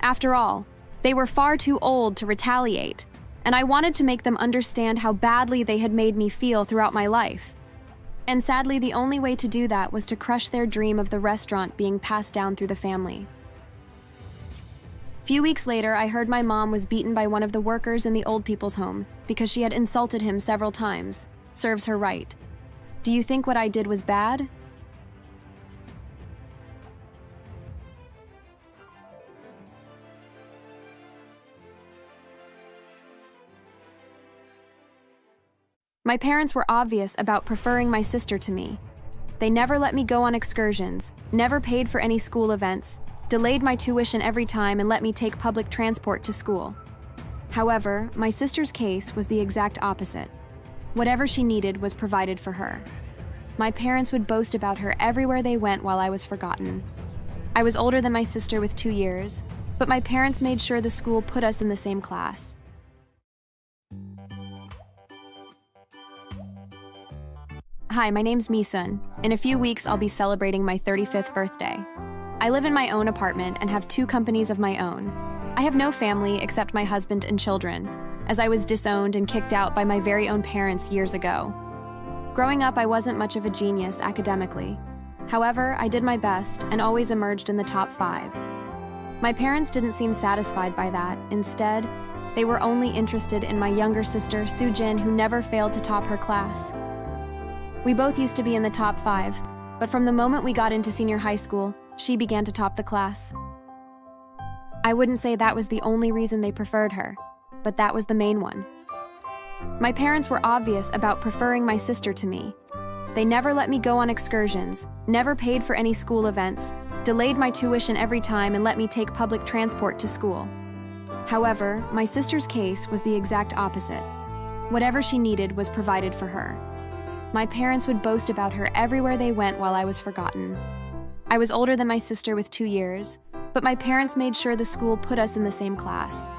After all, they were far too old to retaliate, and I wanted to make them understand how badly they had made me feel throughout my life. And sadly, the only way to do that was to crush their dream of the restaurant being passed down through the family. Few weeks later, I heard my mom was beaten by one of the workers in the old people's home because she had insulted him several times. Serves her right. Do you think what I did was bad? My parents were obvious about preferring my sister to me. They never let me go on excursions, never paid for any school events, delayed my tuition every time, and let me take public transport to school. However, my sister's case was the exact opposite. Whatever she needed was provided for her. My parents would boast about her everywhere they went while I was forgotten. I was older than my sister with 2 years, but my parents made sure the school put us in the same class. Hi, my name's Misun. In a few weeks, I'll be celebrating my 35th birthday. I live in my own apartment and have 2 companies of my own. I have no family except my husband and children, as I was disowned and kicked out by my very own parents years ago. Growing up, I wasn't much of a genius academically. However, I did my best and always emerged in the top 5. My parents didn't seem satisfied by that. Instead, they were only interested in my younger sister, Sujin, who never failed to top her class. We both used to be in the top 5, but from the moment we got into senior high school, she began to top the class. I wouldn't say that was the only reason they preferred her, but that was the main one. My parents were obvious about preferring my sister to me. They never let me go on excursions, never paid for any school events, delayed my tuition every time, and let me take public transport to school. However, my sister's case was the exact opposite. Whatever she needed was provided for her. My parents would boast about her everywhere they went while I was forgotten. I was older than my sister with 2 years, but my parents made sure the school put us in the same class.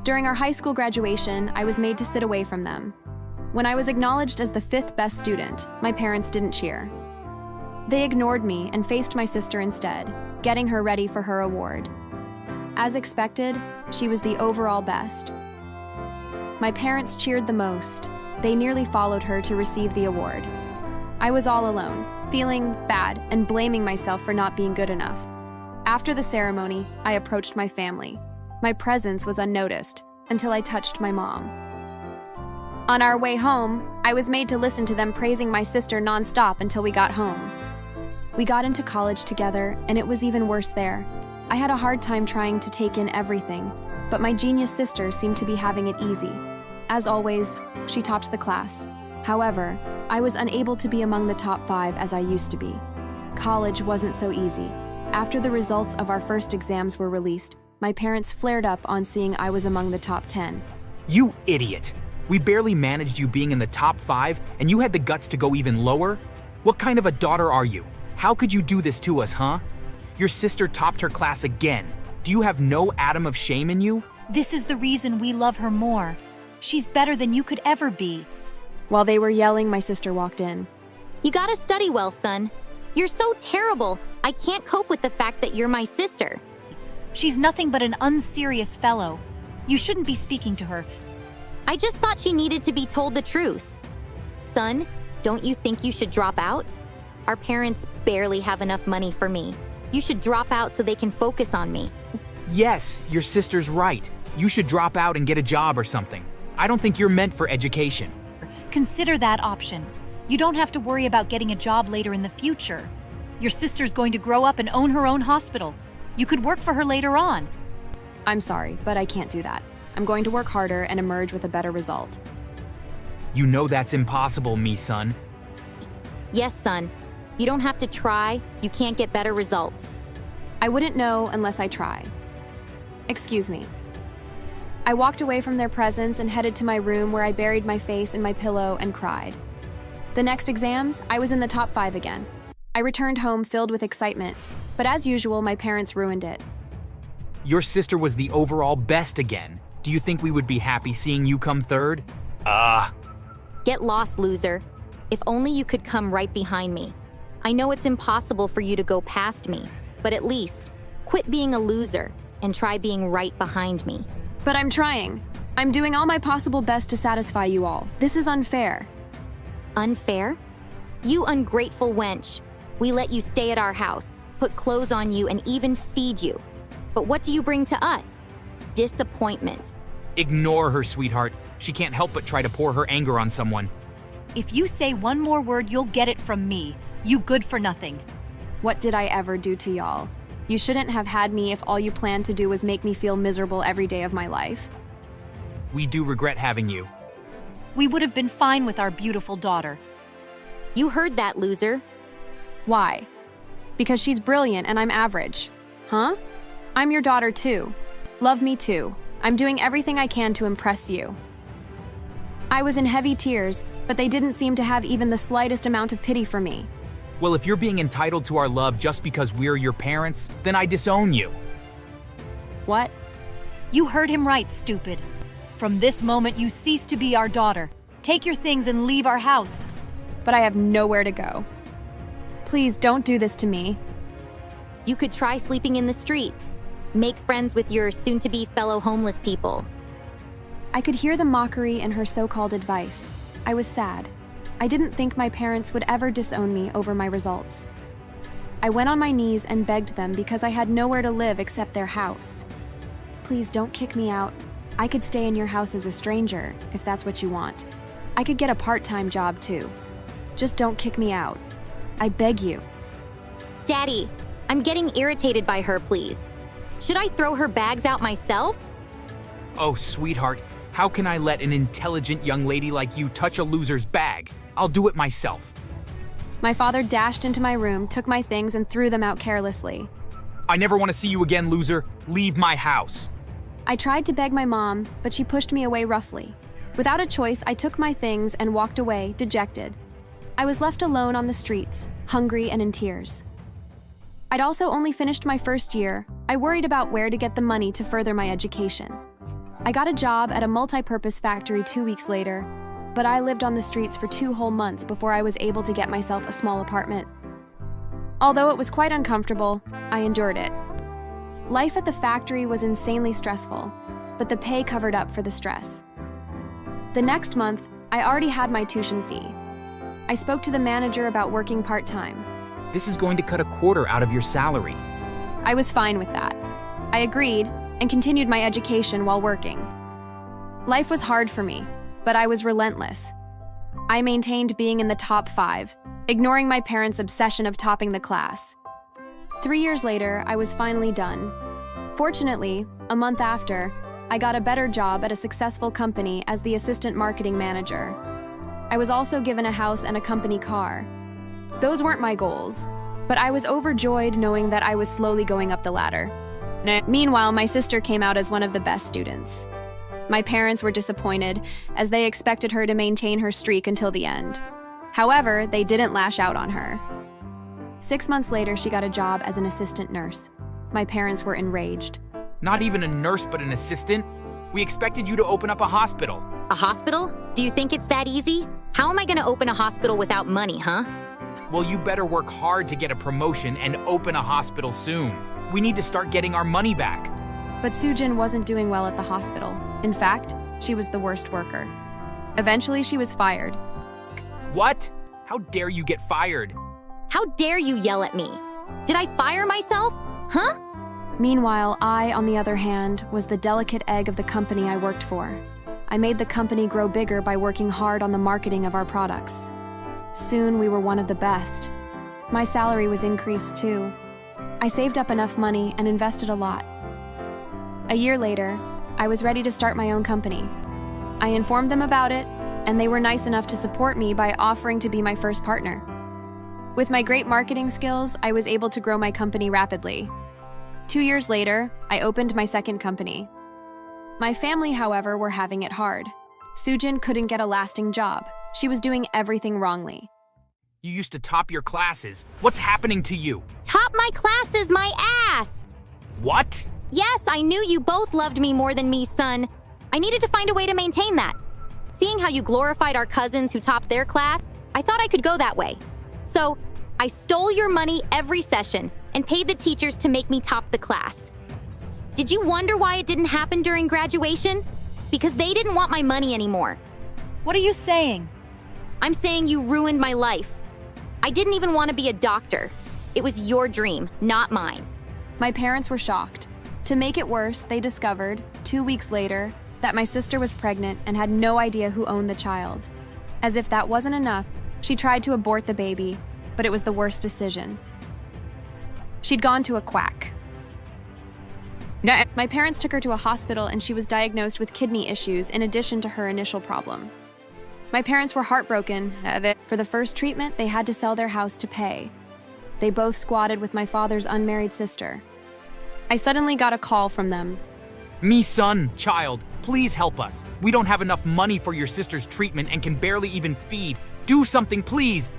During our high school graduation, I was made to sit away from them. When I was acknowledged as the 5th best student, my parents didn't cheer. They ignored me and faced my sister instead, getting her ready for her award. As expected, she was the overall best. My parents cheered the most. They nearly followed her to receive the award. I was all alone, feeling bad and blaming myself for not being good enough. After the ceremony, I approached my family. My presence was unnoticed until I touched my mom. On our way home, I was made to listen to them praising my sister nonstop until we got home. We got into college together, and it was even worse there. I had a hard time trying to take in everything, but my genius sister seemed to be having it easy. As always, she topped the class. However, I was unable to be among the top 5 as I used to be. College wasn't so easy. After the results of our first exams were released, my parents flared up on seeing I was among the top 10. You idiot! We barely managed you being in the top 5, and you had the guts to go even lower? What kind of a daughter are you? How could you do this to us, huh? Your sister topped her class again. Do you have no atom of shame in you? This is the reason we love her more. She's better than you could ever be. While they were yelling, my sister walked in. You gotta study well, son. You're so terrible. I can't cope with the fact that you're my sister. She's nothing but an unserious fellow. You shouldn't be speaking to her. I just thought she needed to be told the truth. Son, don't you think you should drop out? Our parents barely have enough money for me. You should drop out so they can focus on me. Yes, your sister's right. You should drop out and get a job or something. I don't think you're meant for education. Consider that option. You don't have to worry about getting a job later in the future. Your sister's going to grow up and own her own hospital. You could work for her later on. I'm sorry, but I can't do that. I'm going to work harder and emerge with a better result. You know that's impossible, me son. Yes, son. You don't have to try. You can't get better results. I wouldn't know unless I try. Excuse me. I walked away from their presence and headed to my room where I buried my face in my pillow and cried. The next exams, I was in the top 5 again. I returned home filled with excitement, but as usual, my parents ruined it. Your sister was the overall best again. Do you think we would be happy seeing you come 3rd? Get lost, loser. If only you could come right behind me. I know it's impossible for you to go past me, but at least quit being a loser and try being right behind me. But I'm trying. I'm doing all my possible best to satisfy you all. This is unfair. Unfair? You ungrateful wench. We let you stay at our house, put clothes on you, and even feed you. But what do you bring to us? Disappointment. Ignore her, sweetheart. She can't help but try to pour her anger on someone. If you say one more word, you'll get it from me. You good for nothing. What did I ever do to y'all? You shouldn't have had me if all you planned to do was make me feel miserable every day of my life. We do regret having you. We would have been fine with our beautiful daughter. You heard that, loser. Why? Because she's brilliant and I'm average. Huh? I'm your daughter too. Love me too. I'm doing everything I can to impress you. I was in heavy tears, but they didn't seem to have even the slightest amount of pity for me. Well, if you're being entitled to our love just because we're your parents, then I disown you. What? You heard him right, stupid. From this moment, you cease to be our daughter. Take your things and leave our house. But I have nowhere to go. Please don't do this to me. You could try sleeping in the streets. Make friends with your soon-to-be fellow homeless people. I could hear the mockery in her so-called advice. I was sad. I didn't think my parents would ever disown me over my results. I went on my knees and begged them because I had nowhere to live except their house. Please don't kick me out. I could stay in your house as a stranger, if that's what you want. I could get a part-time job too. Just don't kick me out. I beg you. Daddy, I'm getting irritated by her, please. Should I throw her bags out myself? Oh, sweetheart, how can I let an intelligent young lady like you touch a loser's bag? I'll do it myself. My father dashed into my room, took my things, and threw them out carelessly. I never want to see you again, loser. Leave my house. I tried to beg my mom, but she pushed me away roughly. Without a choice, I took my things and walked away, dejected. I was left alone on the streets, hungry and in tears. I'd also only finished my first year. I worried about where to get the money to further my education. I got a job at a multi-purpose factory 2 weeks later, but I lived on the streets for 2 whole months before I was able to get myself a small apartment. Although it was quite uncomfortable, I endured it. Life at the factory was insanely stressful, but the pay covered up for the stress. The next month, I already had my tuition fee. I spoke to the manager about working part-time. This is going to cut a quarter out of your salary. I was fine with that. I agreed and continued my education while working. Life was hard for me, but I was relentless. I maintained being in the top 5, ignoring my parents' obsession of topping the class. 3 years later, I was finally done. Fortunately, a month after, I got a better job at a successful company as the assistant marketing manager. I was also given a house and a company car. Those weren't my goals, but I was overjoyed knowing that I was slowly going up the ladder. Meanwhile, my sister came out as one of the best students. My parents were disappointed, as they expected her to maintain her streak until the end. However, they didn't lash out on her. 6 months later, she got a job as an assistant nurse. My parents were enraged. Not even a nurse, but an assistant? We expected you to open up a hospital. A hospital? Do you think it's that easy? How am I going to open a hospital without money, huh? Well, you better work hard to get a promotion and open a hospital soon. We need to start getting our money back. But Sujin wasn't doing well at the hospital. In fact, she was the worst worker. Eventually, she was fired. What? How dare you get fired? How dare you yell at me? Did I fire myself? Huh? Meanwhile, I, on the other hand, was the delicate egg of the company I worked for. I made the company grow bigger by working hard on the marketing of our products. Soon, we were one of the best. My salary was increased too. I saved up enough money and invested a lot. A year later, I was ready to start my own company. I informed them about it, and they were nice enough to support me by offering to be my first partner. With my great marketing skills, I was able to grow my company rapidly. 2 years later, I opened my second company. My family, however, were having it hard. Sujin couldn't get a lasting job. She was doing everything wrongly. You used to top your classes. What's happening to you? Top my classes, my ass! What? Yes, I knew you both loved me more than me, son. I needed to find a way to maintain that. Seeing how you glorified our cousins who topped their class, I thought I could go that way. So, I stole your money every session and paid the teachers to make me top the class. Did you wonder why it didn't happen during graduation? Because they didn't want my money anymore. What are you saying? I'm saying you ruined my life. I didn't even want to be a doctor. It was your dream, not mine. My parents were shocked. To make it worse, they discovered, 2 weeks later, that my sister was pregnant and had no idea who owned the child. As if that wasn't enough, she tried to abort the baby, but it was the worst decision. She'd gone to a quack. My parents took her to a hospital and she was diagnosed with kidney issues in addition to her initial problem. My parents were heartbroken. For the first treatment, they had to sell their house to pay. They both squatted with my father's unmarried sister. I suddenly got a call from them. Me, son, child, please help us. We don't have enough money for your sister's treatment and can barely even feed. Do something, please.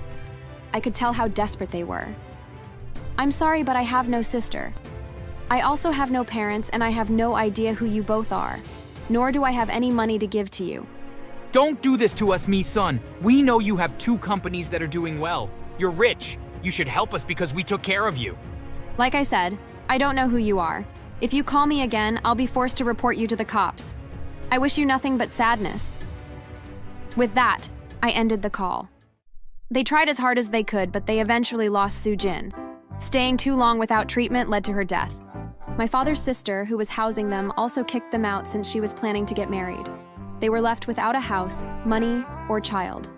I could tell how desperate they were. I'm sorry, but I have no sister. I also have no parents, and I have no idea who you both are. Nor do I have any money to give to you. Don't do this to us, me, son. We know you have 2 companies that are doing well. You're rich. You should help us because we took care of you. Like I said, I don't know who you are. If you call me again, I'll be forced to report you to the cops. I wish you nothing but sadness. With that, I ended the call. They tried as hard as they could, but they eventually lost Sujin. Staying too long without treatment led to her death. My father's sister, who was housing them, also kicked them out since she was planning to get married. They were left without a house, money, or child.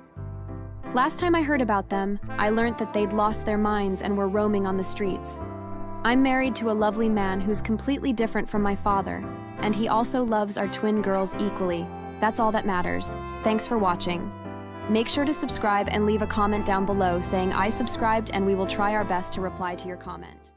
Last time I heard about them, I learned that they'd lost their minds and were roaming on the streets. I'm married to a lovely man who's completely different from my father, and he also loves our twin girls equally. That's all that matters. Thanks for watching. Make sure to subscribe and leave a comment down below saying I subscribed, and we will try our best to reply to your comment.